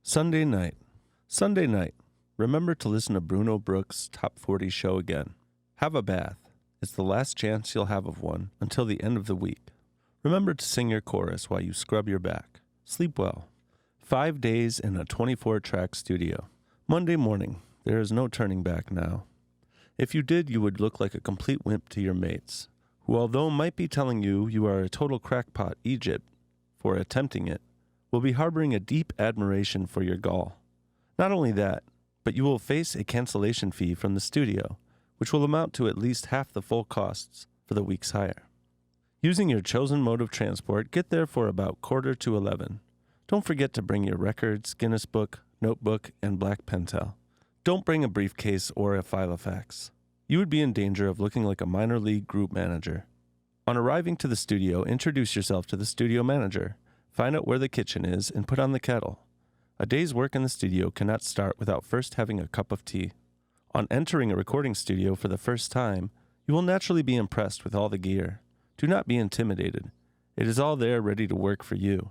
Sunday night. Sunday night. Remember to listen to Bruno Brooks' Top 40 show again. Have a bath. It's the last chance you'll have of one until the end of the week. Remember to sing your chorus while you scrub your back. Sleep well. 5 days in a 24-track studio. Monday morning. There is no turning back now. If you did, you would look like a complete wimp to your mates, who although might be telling you are a total crackpot Egypt for attempting it, will be harboring a deep admiration for your gall. Not only that, but you will face a cancellation fee from the studio, which will amount to at least half the full costs for the week's hire. Using your chosen mode of transport, get there for about 10:45. Don't forget to bring your records, Guinness book, notebook, and black pentel. Don't bring a briefcase or a filofax. You would be in danger of looking like a minor league group manager. On arriving to the studio, introduce yourself to the studio manager, find out where the kitchen is, and put on the kettle. A day's work in the studio cannot start without first having a cup of tea. On entering a recording studio for the first time, you will naturally be impressed with all the gear. Do not be intimidated. It is all there ready to work for you.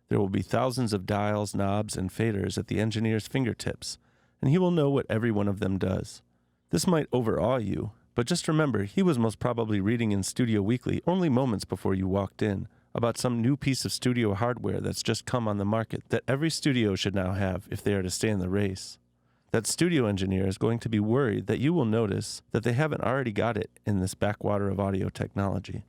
There will be thousands of dials, knobs, and faders at the engineer's fingertips, and he will know what every one of them does. This might overawe you, but just remember he was most probably reading in Studio Weekly only moments before you walked in about some new piece of studio hardware that's just come on the market that every studio should now have if they are to stay in the race. That studio engineer is going to be worried that you will notice that they haven't already got it in this backwater of audio technology.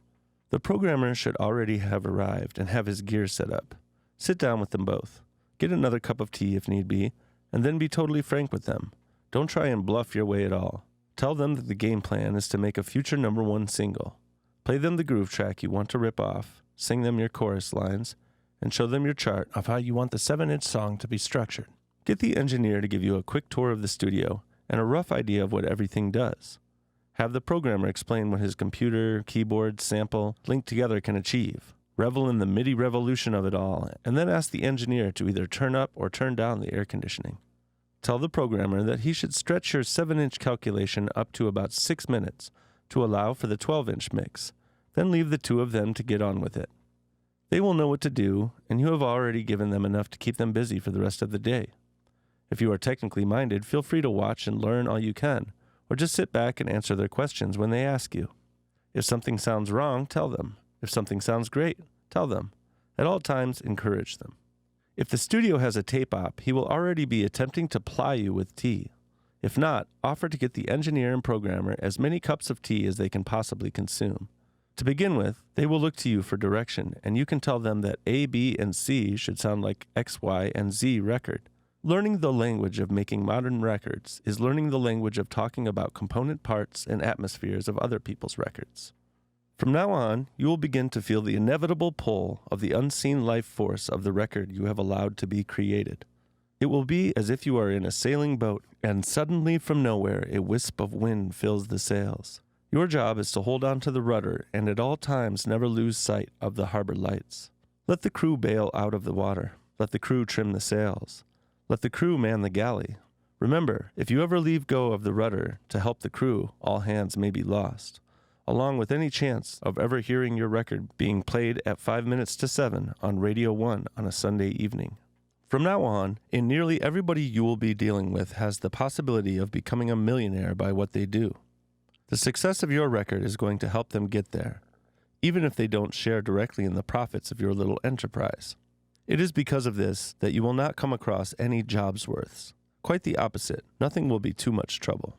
The programmer should already have arrived and have his gear set up. Sit down with them both. Get another cup of tea if need be, and then be totally frank with them. Don't try and bluff your way at all. Tell them that the game plan is to make a future #1 single. Play them the groove track you want to rip off, sing them your chorus lines, and show them your chart of how you want the 7-inch song to be structured. Get the engineer to give you a quick tour of the studio and a rough idea of what everything does. Have the programmer explain what his computer, keyboard, sample, linked together can achieve. Revel in the MIDI revolution of it all, and then ask the engineer to either turn up or turn down the air conditioning. Tell the programmer that he should stretch your 7-inch calculation up to about 6 minutes to allow for the 12-inch mix, then leave the two of them to get on with it. They will know what to do, and you have already given them enough to keep them busy for the rest of the day. If you are technically minded, feel free to watch and learn all you can, or just sit back and answer their questions when they ask you. If something sounds wrong, tell them. If something sounds great, tell them. At all times, encourage them. If the studio has a tape op, he will already be attempting to ply you with tea. If not, offer to get the engineer and programmer as many cups of tea as they can possibly consume. To begin with, they will look to you for direction, and you can tell them that A, B, and C should sound like X, Y, and Z record. Learning the language of making modern records is learning the language of talking about component parts and atmospheres of other people's records. From now on, you will begin to feel the inevitable pull of the unseen life force of the record you have allowed to be created. It will be as if you are in a sailing boat and suddenly from nowhere a wisp of wind fills the sails. Your job is to hold on to the rudder and at all times never lose sight of the harbor lights. Let the crew bail out of the water. Let the crew trim the sails. Let the crew man the galley. Remember, if you ever leave go of the rudder to help the crew, all hands may be lost, along with any chance of ever hearing your record being played at 5 minutes to 7 on Radio 1 on a Sunday evening. From now on, in nearly everybody you will be dealing with has the possibility of becoming a millionaire by what they do. The success of your record is going to help them get there, even if they don't share directly in the profits of your little enterprise. It is because of this that you will not come across any jobsworths. Quite the opposite, nothing will be too much trouble.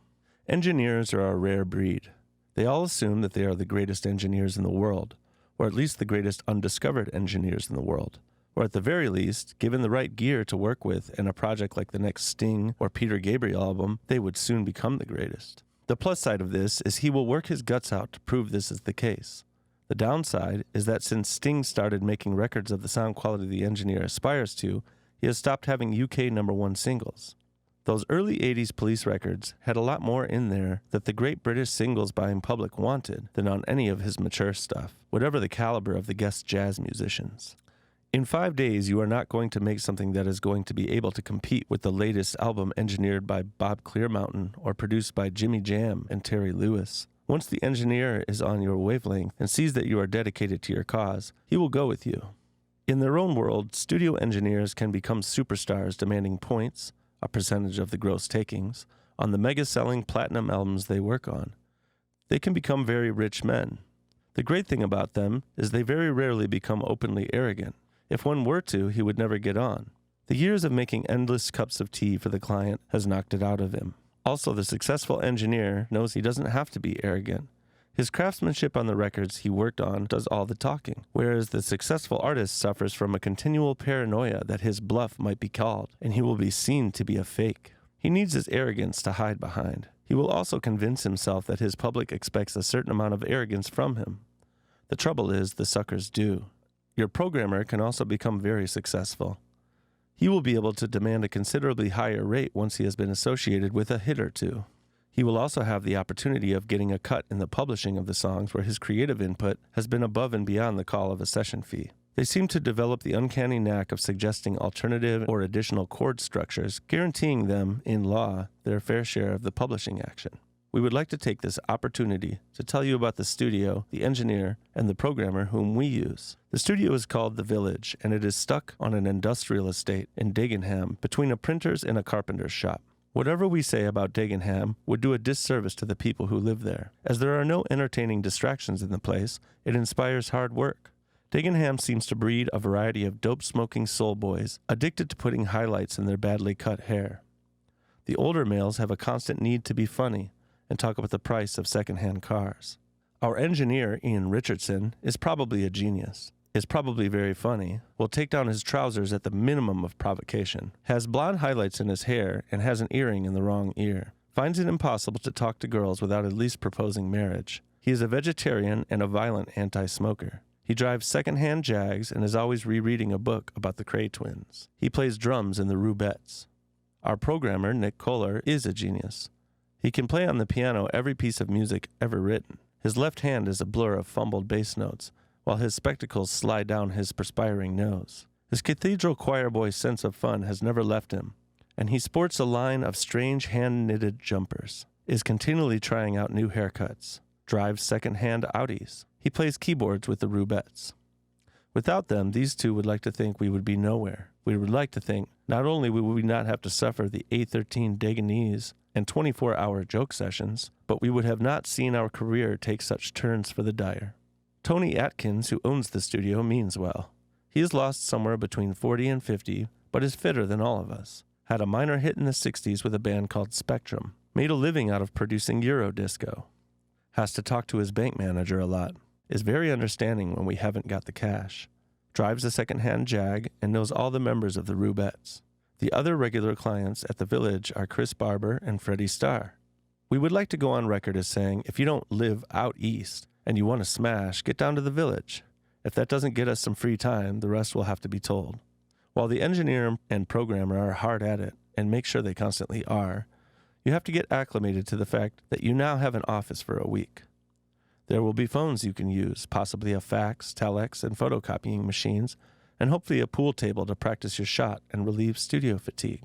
Engineers are a rare breed. They all assume that they are the greatest engineers in the world, or at least the greatest undiscovered engineers in the world, or at the very least, given the right gear to work with in a project like the next Sting or Peter Gabriel album, they would soon become the greatest. The plus side of this is he will work his guts out to prove this is the case. The downside is that since Sting started making records of the sound quality the engineer aspires to, he has stopped having UK #1 singles. Those early 80s Police records had a lot more in there that the great British singles buying public wanted than on any of his mature stuff, whatever the caliber of the guest jazz musicians. In 5 days, you are not going to make something that is going to be able to compete with the latest album engineered by Bob Clearmountain or produced by Jimmy Jam and Terry Lewis. Once the engineer is on your wavelength and sees that you are dedicated to your cause, he will go with you. In their own world, studio engineers can become superstars demanding points, a percentage of the gross takings, on the mega-selling platinum albums they work on. They can become very rich men. The great thing about them is they very rarely become openly arrogant. If one were to, he would never get on. The years of making endless cups of tea for the client has knocked it out of him. Also, the successful engineer knows he doesn't have to be arrogant. His craftsmanship on the records he worked on does all the talking, whereas the successful artist suffers from a continual paranoia that his bluff might be called, and he will be seen to be a fake. He needs his arrogance to hide behind. He will also convince himself that his public expects a certain amount of arrogance from him. The trouble is, the suckers do. Your programmer can also become very successful. He will be able to demand a considerably higher rate once he has been associated with a hit or two. He will also have the opportunity of getting a cut in the publishing of the songs where his creative input has been above and beyond the call of a session fee. They seem to develop the uncanny knack of suggesting alternative or additional chord structures, guaranteeing them, in law, their fair share of the publishing action. We would like to take this opportunity to tell you about the studio, the engineer, and the programmer whom we use. The studio is called The Village, and it is stuck on an industrial estate in Dagenham between a printer's and a carpenter's shop. Whatever we say about Dagenham would do a disservice to the people who live there. As there are no entertaining distractions in the place, it inspires hard work. Dagenham seems to breed a variety of dope-smoking soul boys addicted to putting highlights in their badly cut hair. The older males have a constant need to be funny and talk about the price of second-hand cars. Our engineer, Ian Richardson, is probably a genius, is probably very funny, will take down his trousers at the minimum of provocation, has blonde highlights in his hair, and has an earring in the wrong ear, finds it impossible to talk to girls without at least proposing marriage. He is a vegetarian and a violent anti-smoker. He drives second-hand Jags and is always rereading a book about the Cray twins. He plays drums in the Rubettes. Our programmer, Nick Kohler, is a genius. He can play on the piano every piece of music ever written. His left hand is a blur of fumbled bass notes, while his spectacles slide down his perspiring nose. His cathedral choir boy sense of fun has never left him, and he sports a line of strange hand-knitted jumpers, is continually trying out new haircuts, drives second-hand Audis. He plays keyboards with the Rubettes. Without them, these two would like to think we would be nowhere. We would like to think not only would we not have to suffer the A13 Dagenese and 24-hour joke sessions, but we would have not seen our career take such turns for the dire. Tony Atkins, who owns the studio, means well. He has lost somewhere between 40 and 50, but is fitter than all of us. Had a minor hit in the 60s with a band called Spectrum. Made a living out of producing Eurodisco. Has to talk to his bank manager a lot. Is very understanding when we haven't got the cash. Drives a second-hand Jag and knows all the members of the Rubettes. The other regular clients at the Village are Chris Barber and Freddie Starr. We would like to go on record as saying, if you don't live out east and you want to smash, get down to the Village. If that doesn't get us some free time, the rest will have to be told. While the engineer and programmer are hard at it, and make sure they constantly are, you have to get acclimated to the fact that you now have an office for a week. There will be phones you can use, possibly a fax, telex, and photocopying machines, and hopefully a pool table to practice your shot and relieve studio fatigue.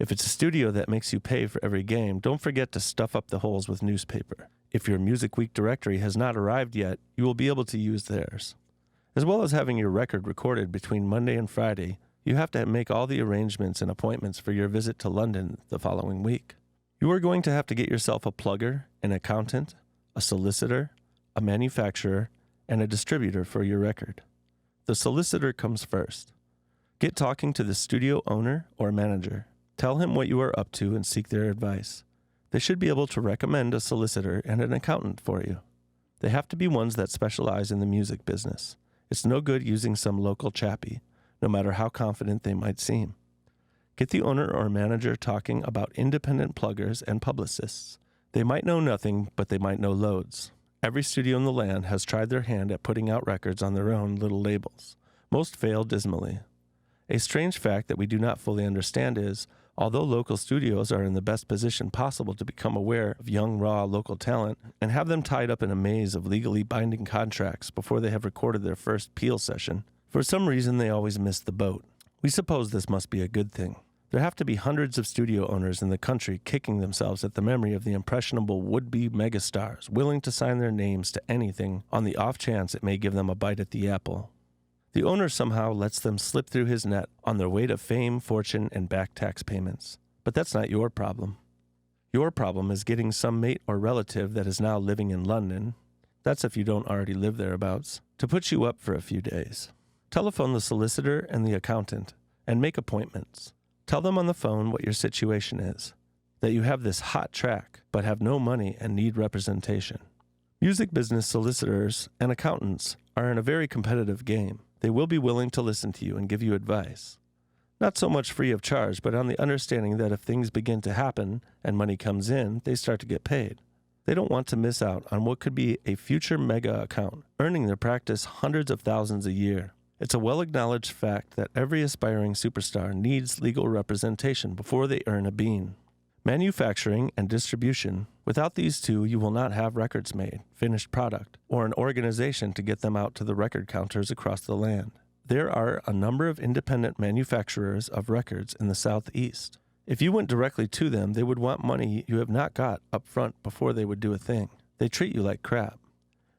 If it's a studio that makes you pay for every game, don't forget to stuff up the holes with newspaper. If your Music Week directory has not arrived yet, you will be able to use theirs. As well as having your record recorded between Monday and Friday, you have to make all the arrangements and appointments for your visit to London the following week. You are going to have to get yourself a plugger, an accountant, a solicitor, a manufacturer, and a distributor for your record. The solicitor comes first. Get talking to the studio owner or manager. Tell him what you are up to and seek their advice. They should be able to recommend a solicitor and an accountant for you. They have to be ones that specialize in the music business. It's no good using some local chappie, no matter how confident they might seem. Get the owner or manager talking about independent pluggers and publicists. They might know nothing, but they might know loads. Every studio in the land has tried their hand at putting out records on their own little labels. Most fail dismally. A strange fact that we do not fully understand is, although local studios are in the best position possible to become aware of young, raw local talent and have them tied up in a maze of legally binding contracts before they have recorded their first peel session, for some reason they always miss the boat. We suppose this must be a good thing. There have to be hundreds of studio owners in the country kicking themselves at the memory of the impressionable would-be megastars willing to sign their names to anything on the off chance it may give them a bite at the apple. The owner somehow lets them slip through his net on their way to fame, fortune, and back tax payments. But that's not your problem. Your problem is getting some mate or relative that is now living in London, that's if you don't already live thereabouts, to put you up for a few days. Telephone the solicitor and the accountant, and make appointments. Tell them on the phone what your situation is, that you have this hot track, but have no money and need representation. Music business solicitors and accountants are in a very competitive game. They will be willing to listen to you and give you advice. Not so much free of charge, but on the understanding that if things begin to happen and money comes in, they start to get paid. They don't want to miss out on what could be a future mega account, earning their practice hundreds of thousands a year. It's a well-acknowledged fact that every aspiring superstar needs legal representation before they earn a bean. Manufacturing and distribution, without these two, you will not have records made, finished product, or an organization to get them out to the record counters across the land. There are a number of independent manufacturers of records in the Southeast. If you went directly to them, they would want money you have not got up front before they would do a thing. They treat you like crap.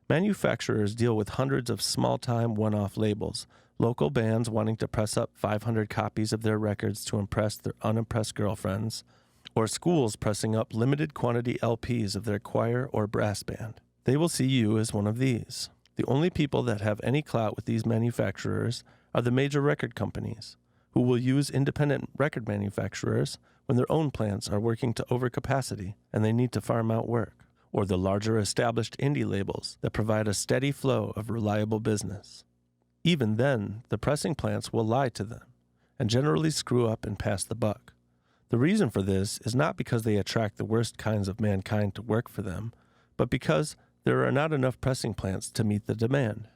Manufacturers deal with hundreds of small-time one-off labels, local bands wanting to press up 500 copies of their records to impress their unimpressed girlfriends, or schools pressing up limited quantity LPs of their choir or brass band. They will see you as one of these. The only people that have any clout with these manufacturers are the major record companies, who will use independent record manufacturers when their own plants are working to overcapacity and they need to farm out work, or the larger established indie labels that provide a steady flow of reliable business. Even then, the pressing plants will lie to them and generally screw up and pass the buck. The reason for this is not because they attract the worst kinds of mankind to work for them, but because there are not enough pressing plants to meet the demand.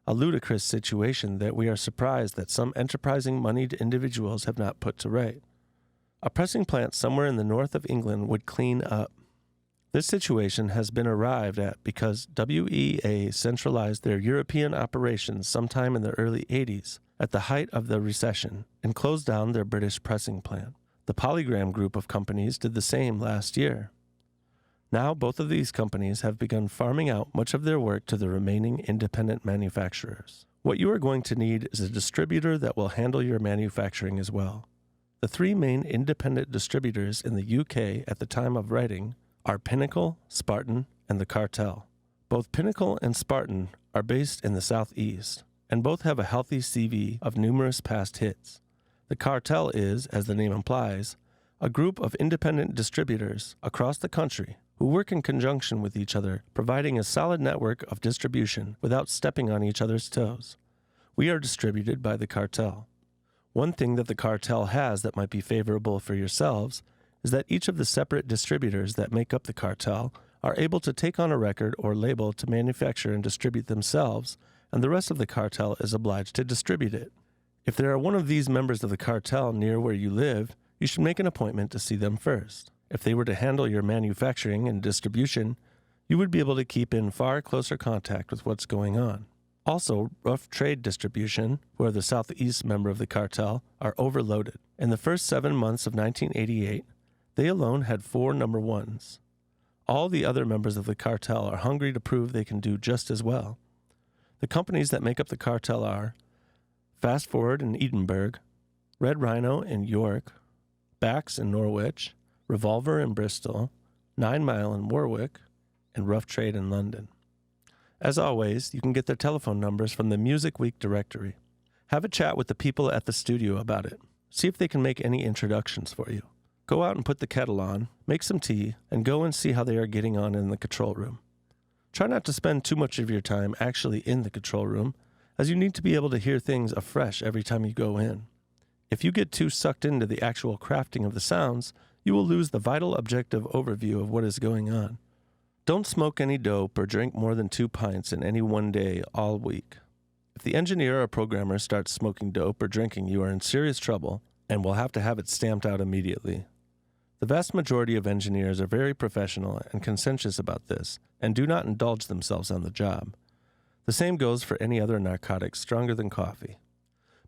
A ludicrous situation that we are surprised that some enterprising moneyed individuals have not put to right. A pressing plant somewhere in the north of England would clean up. This situation has been arrived at because WEA centralized their European operations sometime in the early 80s, at the height of the recession, and closed down their British pressing plant. The Polygram group of companies did the same last year. Now both of these companies have begun farming out much of their work to the remaining independent manufacturers. What you are going to need is a distributor that will handle your manufacturing as well. The three main independent distributors in the UK at the time of writing are Pinnacle, Spartan, and the Cartel. Both Pinnacle and Spartan are based in the Southeast, and both have a healthy CV of numerous past hits. The Cartel is, as the name implies, a group of independent distributors across the country who work in conjunction with each other, providing a solid network of distribution without stepping on each other's toes. We are distributed by the Cartel. One thing that the Cartel has that might be favorable for yourselves is that each of the separate distributors that make up the Cartel are able to take on a record or label to manufacture and distribute themselves, and the rest of the Cartel is obliged to distribute it. If there are one of these members of the Cartel near where you live, you should make an appointment to see them first. If they were to handle your manufacturing and distribution, you would be able to keep in far closer contact with what's going on. Also, rough trade distribution, who are the Southeast member of the Cartel, are overloaded. In the first 7 months of 1988, they alone had 4 number ones. All the other members of the Cartel are hungry to prove they can do just as well. The companies that make up the Cartel are Fast Forward in Edinburgh, Red Rhino in York, Bax in Norwich, Revolver in Bristol, 9 Mile in Warwick, and Rough Trade in London. As always, you can get their telephone numbers from the Music Week directory. Have a chat with the people at the studio about it. See if they can make any introductions for you. Go out and put the kettle on, make some tea, and go and see how they are getting on in the control room. Try not to spend too much of your time actually in the control room, as you need to be able to hear things afresh every time you go in. If you get too sucked into the actual crafting of the sounds, you will lose the vital objective overview of what is going on. Don't smoke any dope or drink more than 2 pints in any one day all week. If the engineer or programmer starts smoking dope or drinking, you are in serious trouble and will have to have it stamped out immediately. The vast majority of engineers are very professional and conscientious about this and do not indulge themselves on the job. The same goes for any other narcotic stronger than coffee.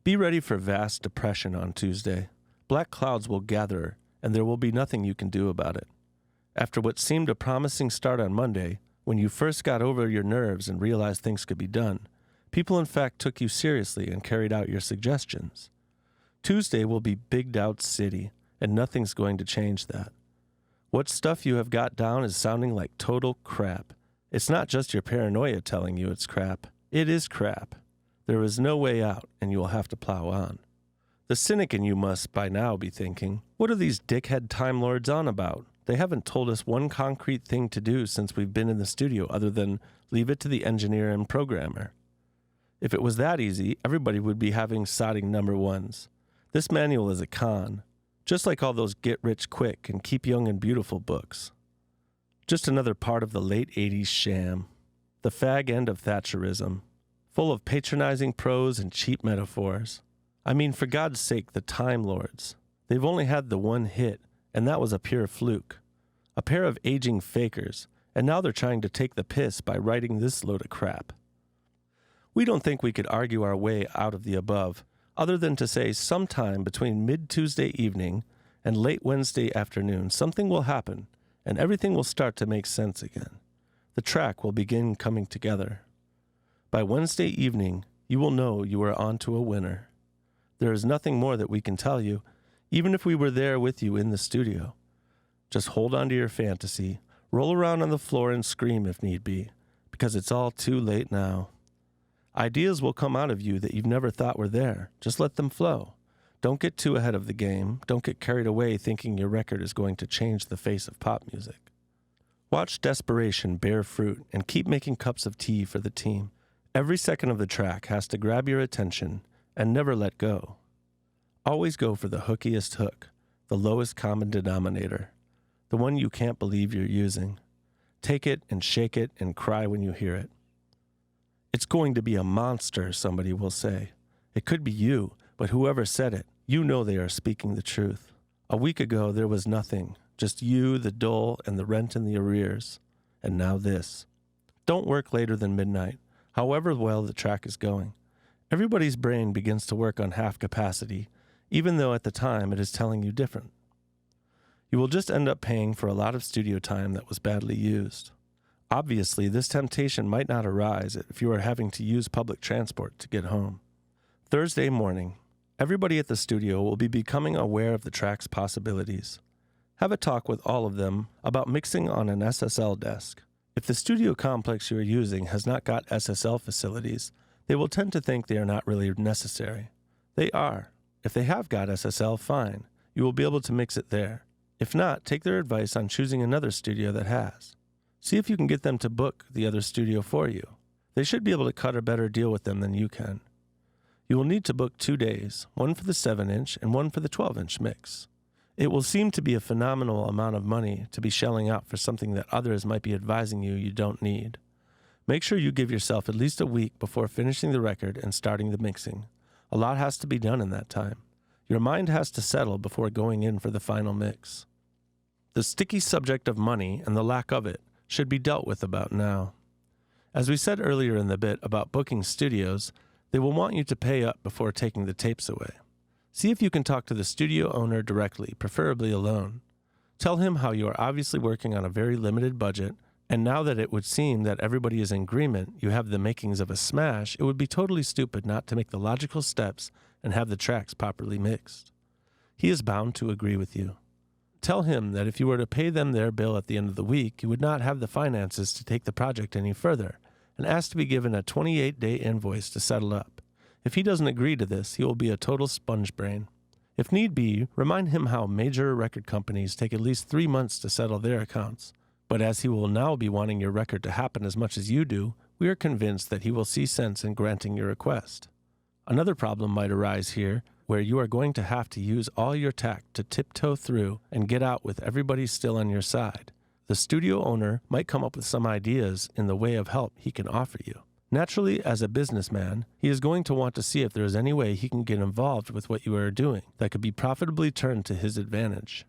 Be ready for vast depression on Tuesday. Black clouds will gather, and there will be nothing you can do about it. After what seemed a promising start on Monday, when you first got over your nerves and realized things could be done, People in fact took you seriously and carried out your suggestions. Tuesday will be Big Doubt City, and nothing's going to change that. What stuff you have got down is sounding like total crap. It's not just your paranoia telling you it's crap. It is crap. There is no way out, and you will have to plow on. The cynic in you must by now be thinking, what are these dickhead Timelords on about? They haven't told us one concrete thing to do since we've been in the studio other than leave it to the engineer and programmer. If it was that easy, everybody would be having sodding number ones. This manual is a con, just like all those get-rich-quick and keep young and beautiful books. Just another part of the late 80s sham, the fag end of Thatcherism, full of patronizing prose and cheap metaphors. I mean, for God's sake, the Timelords. They've only had the one hit, and that was a pure fluke. A pair of aging fakers, and now they're trying to take the piss by writing this load of crap. We don't think we could argue our way out of the above, other than to say sometime between mid-Tuesday evening and late Wednesday afternoon something will happen, and everything will start to make sense again. The track will begin coming together. By Wednesday evening, you will know you are on to a winner. There is nothing more that we can tell you, even if we were there with you in the studio. Just hold on to your fantasy, roll around on the floor and scream if need be, because it's all too late now. Ideas will come out of you that you've never thought were there. Just let them flow. Don't get too ahead of the game. Don't get carried away thinking your record is going to change the face of pop music. Watch desperation bear fruit and keep making cups of tea for the team. Every second of the track has to grab your attention and never let go. Always go for the hookiest hook, the lowest common denominator, the one you can't believe you're using. Take it and shake it and cry when you hear it. It's going to be a monster, somebody will say. It could be you, but whoever said it, you know they are speaking the truth. A week ago there was nothing, just you, the dole, and the rent and the arrears. And now this. Don't work later than midnight, however well the track is going. Everybody's brain begins to work on half capacity, even though at the time it is telling you different. You will just end up paying for a lot of studio time that was badly used. Obviously, this temptation might not arise if you are having to use public transport to get home. Thursday morning, everybody at the studio will be becoming aware of the track's possibilities. Have a talk with all of them about mixing on an SSL desk. If the studio complex you are using has not got SSL facilities, they will tend to think they are not really necessary. They are. If they have got SSL, fine. You will be able to mix it there. If not, take their advice on choosing another studio that has. See if you can get them to book the other studio for you. They should be able to cut a better deal with them than you can. You will need to book 2 days, one for the 7-inch and one for the 12-inch mix. It will seem to be a phenomenal amount of money to be shelling out for something that others might be advising you don't need. Make sure you give yourself at least a week before finishing the record and starting the mixing. A lot has to be done in that time. Your mind has to settle before going in for the final mix. The sticky subject of money and the lack of it should be dealt with about now. As we said earlier in the bit about booking studios, they will want you to pay up before taking the tapes away. See if you can talk to the studio owner directly, preferably alone. Tell him how you are obviously working on a very limited budget, and now that it would seem that everybody is in agreement, you have the makings of a smash, it would be totally stupid not to make the logical steps and have the tracks properly mixed. He is bound to agree with you. Tell him that if you were to pay them their bill at the end of the week, you would not have the finances to take the project any further, and ask to be given a 28-day invoice to settle up. If he doesn't agree to this, he will be a total sponge brain. If need be, remind him how major record companies take at least 3 months to settle their accounts. But as he will now be wanting your record to happen as much as you do, we are convinced that he will see sense in granting your request. Another problem might arise here, where you are going to have to use all your tact to tiptoe through and get out with everybody still on your side. The studio owner might come up with some ideas in the way of help he can offer you. Naturally, as a businessman, he is going to want to see if there is any way he can get involved with what you are doing that could be profitably turned to his advantage.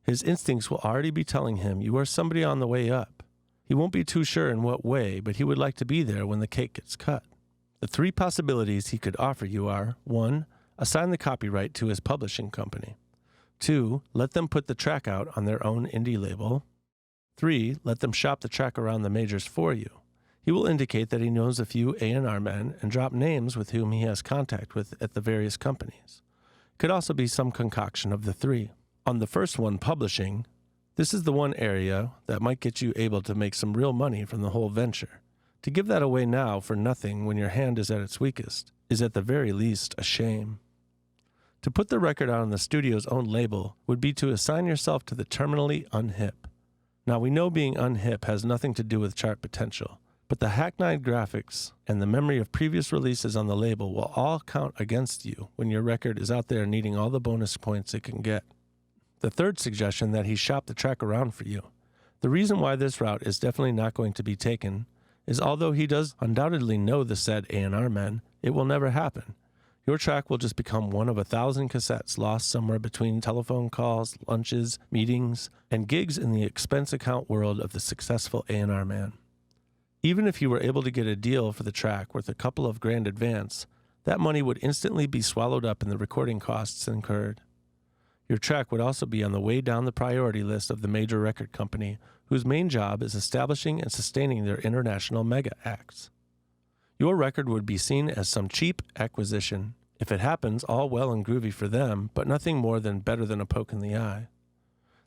His instincts will already be telling him you are somebody on the way up. He won't be too sure in what way, but he would like to be there when the cake gets cut. The 3 possibilities he could offer you are: 1. Assign the copyright to his publishing company. 2. Let them put the track out on their own indie label. 3. Let them shop the track around the majors for you. He will indicate that he knows a few A&R men and drop names with whom he has contact with at the various companies. Could also be some concoction of the three. On the first one, publishing, this is the one area that might get you able to make some real money from the whole venture. To give that away now for nothing when your hand is at its weakest is at the very least a shame. To put the record out on the studio's own label would be to assign yourself to the terminally unhip. Now we know being unhip has nothing to do with chart potential, but the hackneyed graphics and the memory of previous releases on the label will all count against you when your record is out there needing all the bonus points it can get. The third suggestion that he shop the track around for you. The reason why this route is definitely not going to be taken is although he does undoubtedly know the said A&R men, it will never happen. Your track will just become one of 1,000 cassettes lost somewhere between telephone calls, lunches, meetings, and gigs in the expense account world of the successful A&R man. Even if you were able to get a deal for the track worth a couple of grand advance, that money would instantly be swallowed up in the recording costs incurred. Your track would also be on the way down the priority list of the major record company, whose main job is establishing and sustaining their international mega acts. Your record would be seen as some cheap acquisition. If it happens, all well and groovy for them, but nothing more than better than a poke in the eye.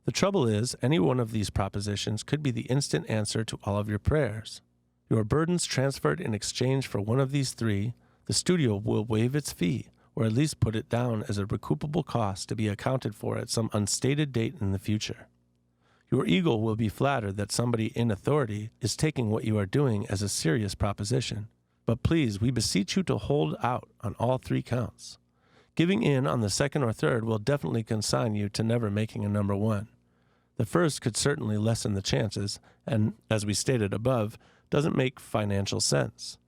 The trouble is, any one of these propositions could be the instant answer to all of your prayers. Your burdens transferred in exchange for one of these three, the studio will waive its fee, or at least put it down as a recoupable cost to be accounted for at some unstated date in the future. Your ego will be flattered that somebody in authority is taking what you are doing as a serious proposition. But please, we beseech you to hold out on all three counts. Giving in on the second or third will definitely consign you to never making a number one. The first could certainly lessen the chances, and, as we stated above, doesn't make financial sense.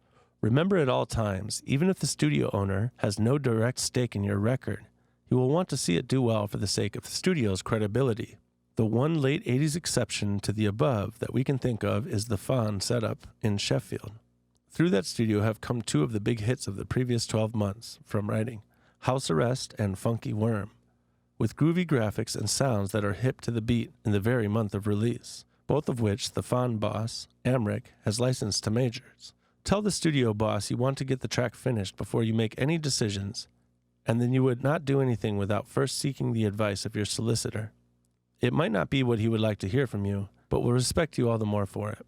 Remember at all times, even if the studio owner has no direct stake in your record, he will want to see it do well for the sake of the studio's credibility. The one late 80s exception to the above that we can think of is the Fawn setup in Sheffield. Through that studio have come two of the big hits of the previous 12 months from writing, House Arrest and Funky Worm, with groovy graphics and sounds that are hip to the beat in the very month of release, both of which the Fawn boss, Amric, has licensed to majors. Tell the studio boss you want to get the track finished before you make any decisions, and then you would not do anything without first seeking the advice of your solicitor. It might not be what he would like to hear from you, but will respect you all the more for it.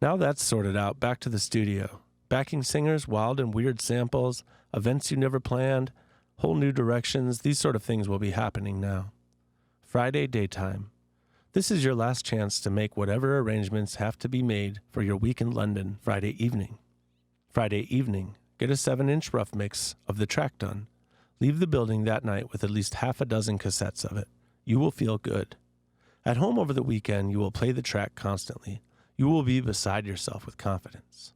Now that's sorted out, back to the studio. Backing singers, wild and weird samples, events you never planned, whole new directions, these sort of things will be happening now. Friday daytime. This is your last chance to make whatever arrangements have to be made for your week in London Friday evening. Friday evening, get a 7-inch rough mix of the track done. Leave the building that night with at least half a dozen cassettes of it. You will feel good. At home over the weekend, you will play the track constantly. You will be beside yourself with confidence.